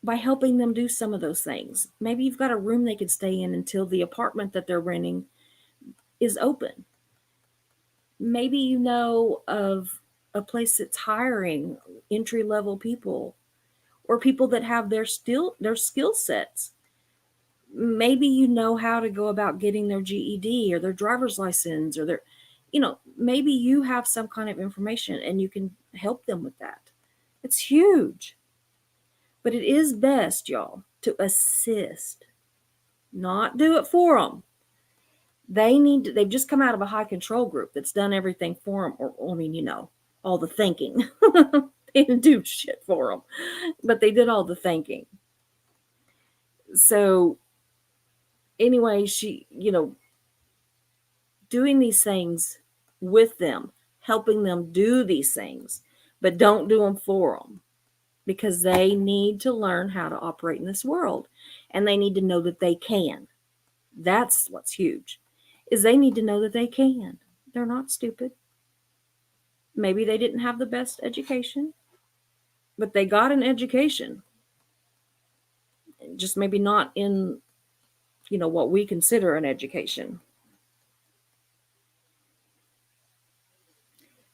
by helping them do some of those things. Maybe you've got a room they could stay in until the apartment that they're renting is open. Maybe you know of a place that's hiring entry-level people or people that have their skill sets. Maybe you know how to go about getting their GED or their driver's license or maybe you have some kind of information and you can help them with that. It's huge. But it is best, y'all, to assist, not do it for them. They've just come out of a high control group that's done everything for them. Or I mean, all the thinking. They didn't do shit for them, but they did all the thinking. So anyway, she, doing these things with them, helping them do these things, but don't do them for them, because they need to learn how to operate in this world, and they need to know that they can. That's what's huge, is they need to know that they can. They're not stupid. Maybe they didn't have the best education, but they got an education. Just maybe not in, what we consider an education.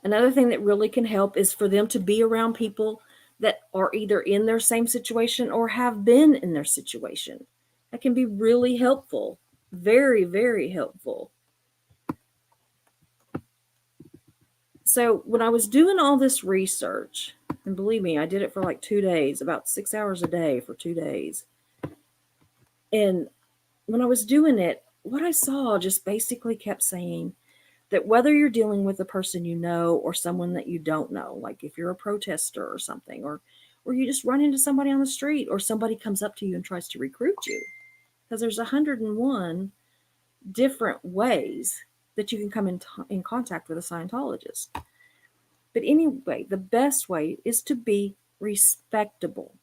Another thing that really can help is for them to be around people that are either in their same situation or have been in their situation. That can be really helpful. Very, very helpful. So when I was doing all this research, and believe me, I did it for like 2 days, about 6 hours a day for 2 days. And when I was doing it, what I saw just basically kept saying that whether you're dealing with a person you know or someone that you don't know, like if you're a protester or something, or you just run into somebody on the street, or somebody comes up to you and tries to recruit you, because there's 101 different ways that you can come in contact with a Scientologist. But anyway, the best way is to be respectable.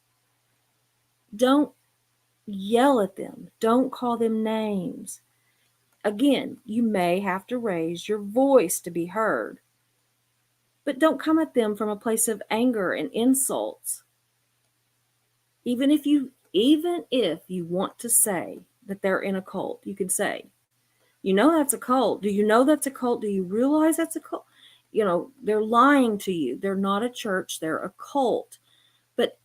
Don't yell at them. Don't call them names. Again, you may have to raise your voice to be heard, but don't come at them from a place of anger and insults. Even if you want to say that they're in a cult, you can say, that's a cult. Do you know that's a cult? Do you realize that's a cult? They're lying to you. They're not a church. They're a cult. But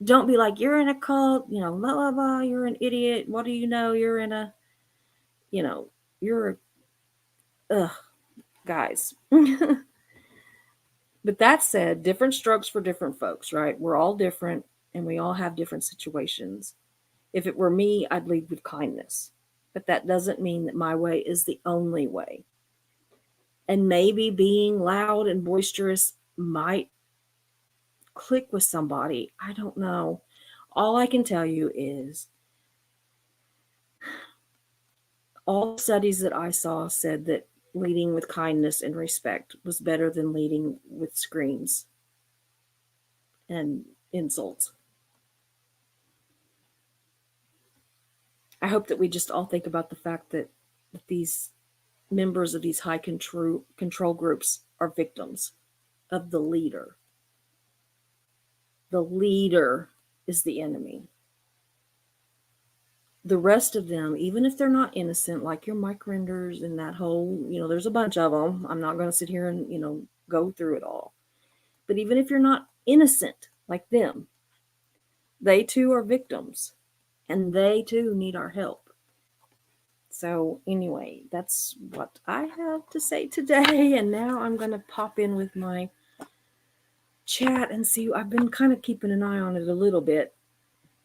don't be like, you're in a cult, blah, blah, blah. You're an idiot. What do you know? You're in a, you're a, guys. But that said, different strokes for different folks, right? We're all different and we all have different situations. If it were me, I'd lead with kindness. But that doesn't mean that my way is the only way. And maybe being loud and boisterous might click with somebody. I don't know. All I can tell you is all studies that I saw said that leading with kindness and respect was better than leading with screams and insults. I hope that we just all think about the fact that these members of these high control groups are victims of the leader. The leader is the enemy. The rest of them, even if they're not innocent, like your Mike Renders and that whole, there's a bunch of them. I'm not going to sit here and, go through it all. But even if you're not innocent like them, they too are victims, and they too need our help. So anyway, that's what I have to say today. And now I'm going to pop in with my chat and see. I've been kind of keeping an eye on it a little bit,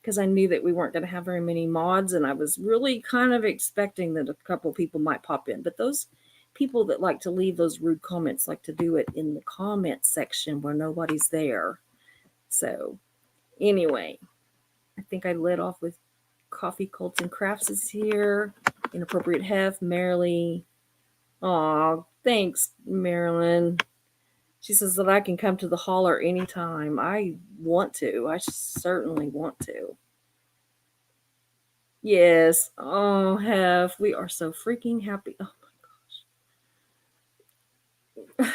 because I knew that we weren't going to have very many mods, and I was really kind of expecting that a couple people might pop in. But those people that like to leave those rude comments like to do it in the comment section where nobody's there. So anyway, I think I led off with Coffee Cults and Crafts is here. Inappropriate Hef, Marilee. Aw, thanks, Marilyn. She says that I can come to the holler anytime. I want to. I certainly want to. Yes. Oh, Hef, we are so freaking happy. Oh, my gosh.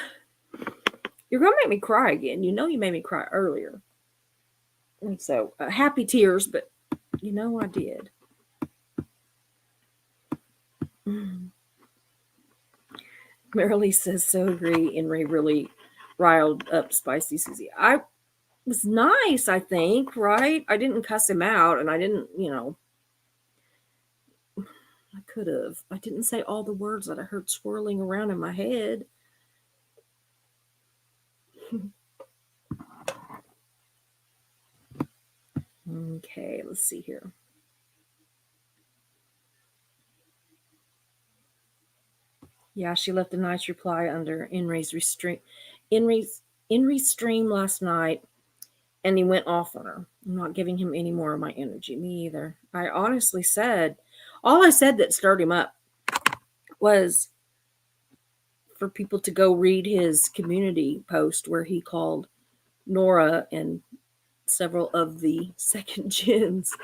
You're going to make me cry again. You made me cry earlier. And so, happy tears, but I did. Marilee says, so agree. Enry really riled up Spicy Susie. I was nice, I think, right? I didn't cuss him out, and I didn't, I could have. I didn't say all the words that I heard swirling around in my head. Okay, let's see here. Yeah, she left a nice reply under Enry's stream last night, and he went off on her. I'm not giving him any more of my energy. Me either. I honestly said, all I said that stirred him up was for people to go read his community post where he called Nora and several of the second gens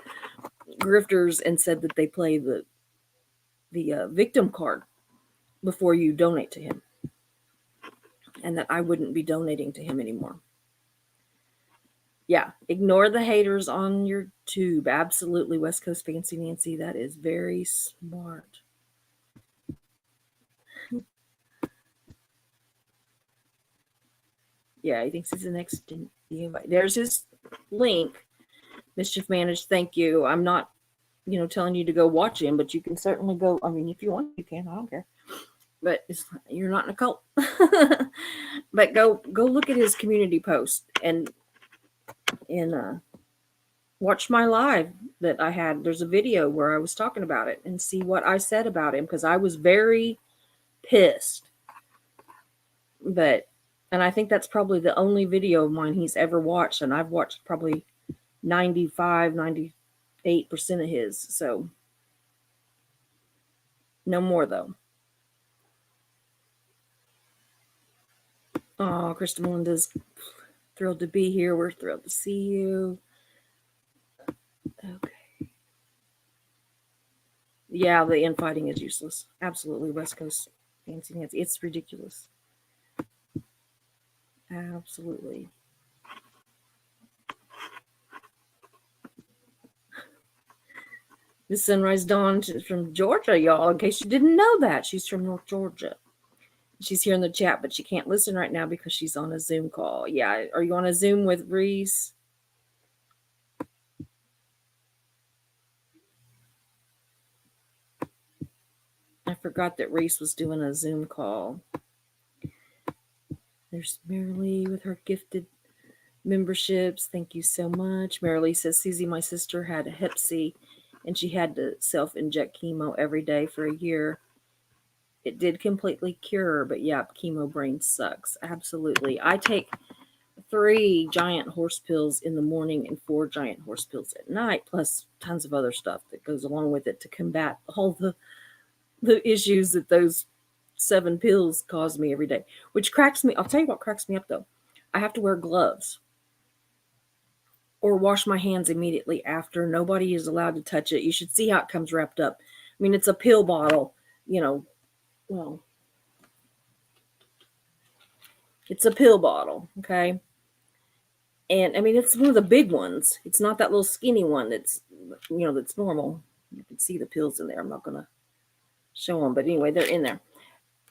grifters and said that they play the victim card before you donate to him, and that I wouldn't be donating to him anymore. Yeah, ignore the haters on your tube. Absolutely, West Coast Fancy Nancy. That is very smart. Yeah, he thinks he's the next. There's his link. Mischief Managed. Thank you. I'm not, telling you to go watch him, but you can certainly go. I mean, if you want, you can. I don't care. But you're not in a cult. But go look at his community post and watch my live that I had. There's a video where I was talking about it and see what I said about him, because I was very pissed. And I think that's probably the only video of mine he's ever watched, and I've watched probably 98% of his. So no more though. Oh, Krista Melinda's thrilled to be here. We're thrilled to see you. Okay. Yeah, the infighting is useless. Absolutely, West Coast Fancy Nancy. It's ridiculous. Absolutely. Miss Sunrise Dawn from Georgia, y'all. In case you didn't know that, she's from North Georgia. She's here in the chat, but she can't listen right now because she's on a Zoom call. Yeah, are you on a Zoom with Reese? I forgot that Reese was doing a Zoom call. There's Marilee with her gifted memberships. Thank you so much. Marilee says, Susie, my sister had a hep C and she had to self-inject chemo every day for a year. It did completely cure her, but yeah, chemo brain sucks. Absolutely. I take 3 giant horse pills in the morning and 4 giant horse pills at night, plus tons of other stuff that goes along with it to combat all the issues that those 7 pills cause me every day, which cracks me. I'll tell you what cracks me up though. I have to wear gloves or wash my hands immediately after. Nobody is allowed to touch it. You should see how it comes wrapped up. I mean, it's a pill bottle, well, it's a pill bottle. Okay. And I mean, it's one of the big ones. It's not that little skinny one that's normal. You can see the pills in there. I'm not going to show them, but anyway, they're in there.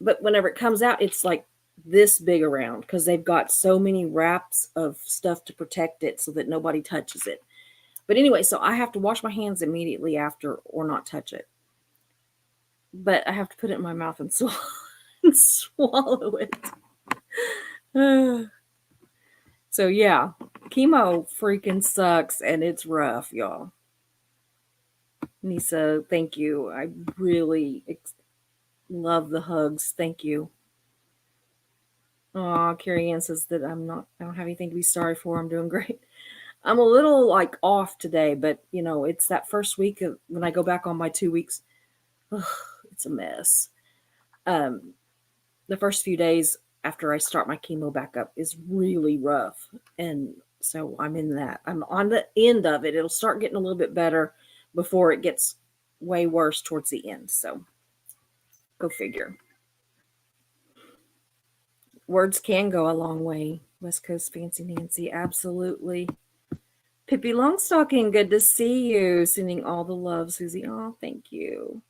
But whenever it comes out, it's like this big around because they've got so many wraps of stuff to protect it so that nobody touches it. But anyway, so I have to wash my hands immediately after or not touch it. But I have to put it in my mouth and swallow it. So yeah, chemo freaking sucks and it's rough, y'all. Nissa, thank you. I really love the hugs. Thank you. Oh, Carrie Ann says that I don't have anything to be sorry for. I'm doing great. I'm a little off today, but it's that first week of when I go back on my 2 weeks. Ugh, it's a mess. The first few days after I start my chemo back up is really rough. And so I'm in that. I'm on the end of it. It'll start getting a little bit better before it gets way worse towards the end. So go figure. Words can go a long way. West Coast Fancy Nancy, absolutely. Pippi Longstocking, good to see you. Sending all the love, Susie. Oh, thank you.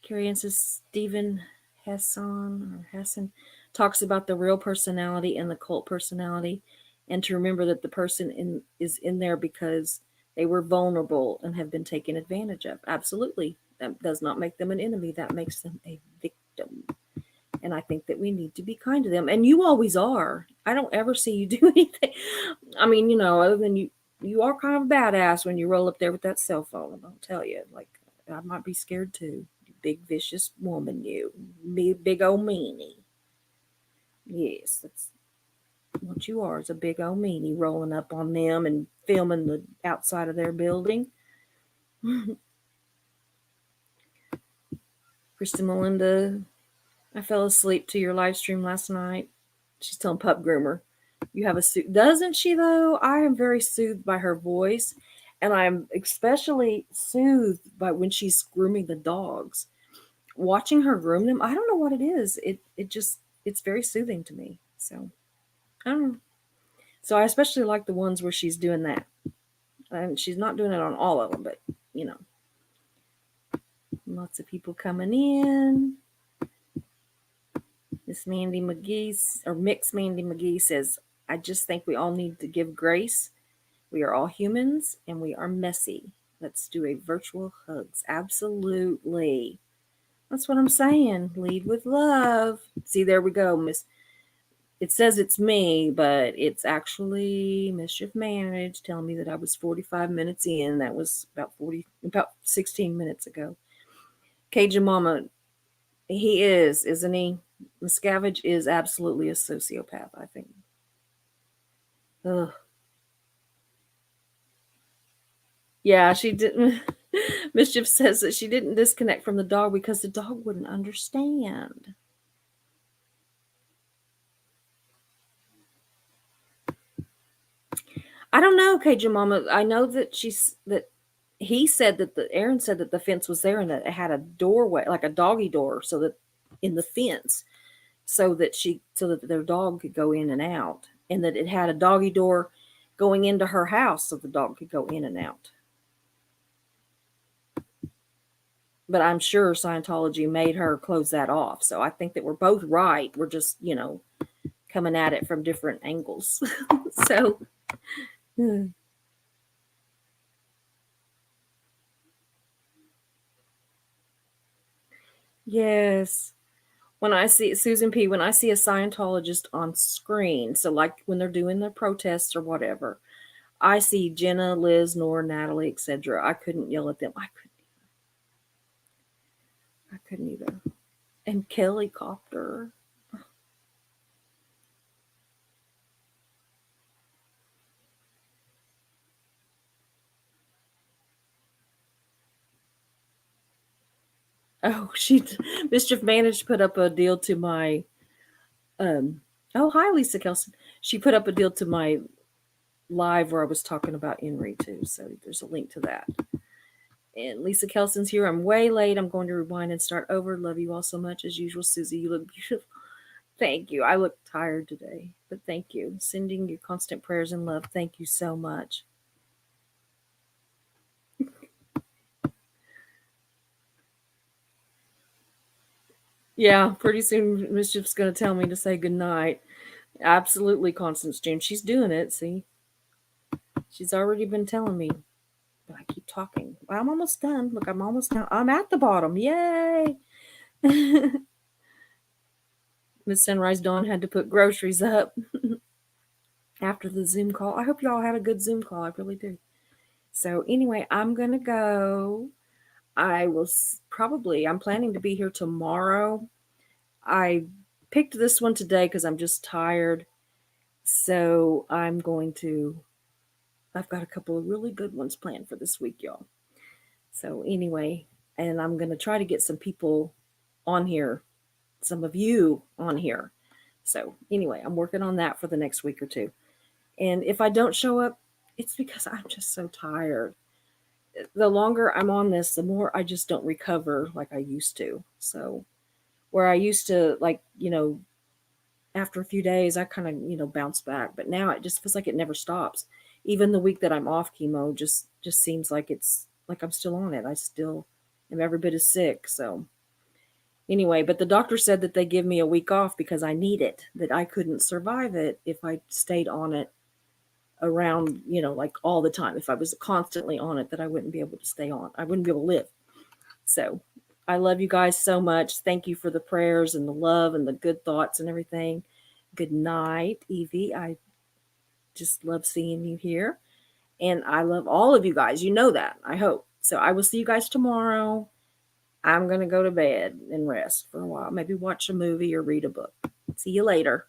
Carrie Ann says Stephen Hesson talks about the real personality and the cult personality, and to remember that the person is in there because They were vulnerable and have been taken advantage of. Absolutely. That does not make them an enemy. That makes them a victim. And I think that we need to be kind to them. And you always are. I don't ever see you do anything. I mean, other than you are kind of a badass when you roll up there with that cell phone. I'll tell you. Like, I might be scared too. You big vicious woman, you. Big old meanie. Yes, that's what you are, is a big old meanie rolling up on them and filming the outside of their building. Kristen Melinda, I fell asleep to your live stream last night. She's telling Pup Groomer, you have a suit. Doesn't she, though? I am very soothed by her voice. And I'm especially soothed by when she's grooming the dogs. Watching her groom them, I don't know what it is. It's very soothing to me. So, I don't know. So I especially like the ones where she's doing that. And she's not doing it on all of them, but, lots of people coming in. Miss Mandy McGee, or Mix Mandy McGee says, I just think we all need to give grace. We are all humans and we are messy. Let's do a virtual hugs. Absolutely. That's what I'm saying. Lead with love. See, there we go, Miss. It says it's me, but it's actually Mischief Managed telling me that I was 45 minutes in. That was about 16 minutes ago. Cajun Mama, he is, isn't he? Miscavige is absolutely a sociopath, I think. Ugh. Yeah, she didn't. Mischief says that she didn't disconnect from the dog because the dog wouldn't understand. I don't know, Cajun Mama. I know that he said that Aaron said that the fence was there and that it had a doorway, like a doggy door, so that in the fence, so that their dog could go in and out, and that it had a doggy door going into her house so the dog could go in and out. But I'm sure Scientology made her close that off. So I think that we're both right. We're just, coming at it from different angles. So, yes. When I see Susan P, when I see a Scientologist on screen, so like when they're doing the protests or whatever, I see Jenna, Liz, Nora, Natalie, etc. I couldn't yell at them. I couldn't either. And Kelly Copter. Oh, Mischief managed to put up a deal to my oh, hi Lisa Kelson. She put up a deal to my live where I was talking about enry too. So there's a link to that. And Lisa Kelson's here. I'm way late. I'm going to rewind and start over. Love you all so much as usual. Susie, you look beautiful. Thank you. I look tired today, but thank you. Sending you constant prayers and love. Thank you so much. Yeah, pretty soon Mischief's going to tell me to say goodnight. Absolutely, Constance June. She's doing it. See, she's already been telling me, but I keep talking. I'm almost done. Look, I'm almost done. I'm at the bottom. Yay! Miss Sunrise Dawn had to put groceries up after the Zoom call. I hope y'all had a good Zoom call. I really do. So anyway, I'm gonna go. I will I'm planning to be here tomorrow. I picked this one today because I'm just tired. So I've got a couple of really good ones planned for this week, y'all. So anyway, and I'm going to try to get some people on here, some of you on here. So anyway, I'm working on that for the next week or two. And if I don't show up, it's because I'm just so tired. The longer I'm on this, the more I just don't recover like I used to. So where I used to, like, after a few days, I kind of, bounce back. But now it just feels like it never stops. Even the week that I'm off chemo just seems like it's like I'm still on it. I still am every bit as sick. So anyway, but the doctor said that they give me a week off because I need it, that I couldn't survive it if I stayed on it around, like all the time. If I was constantly on it, that I wouldn't be able to stay on. I wouldn't be able to live. So I love you guys so much. Thank you for the prayers and the love and the good thoughts and everything. Good night, Evie. I just love seeing you here. And I love all of you guys. You know that, I hope. So I will see you guys tomorrow. I'm going to go to bed and rest for a while. Maybe watch a movie or read a book. See you later.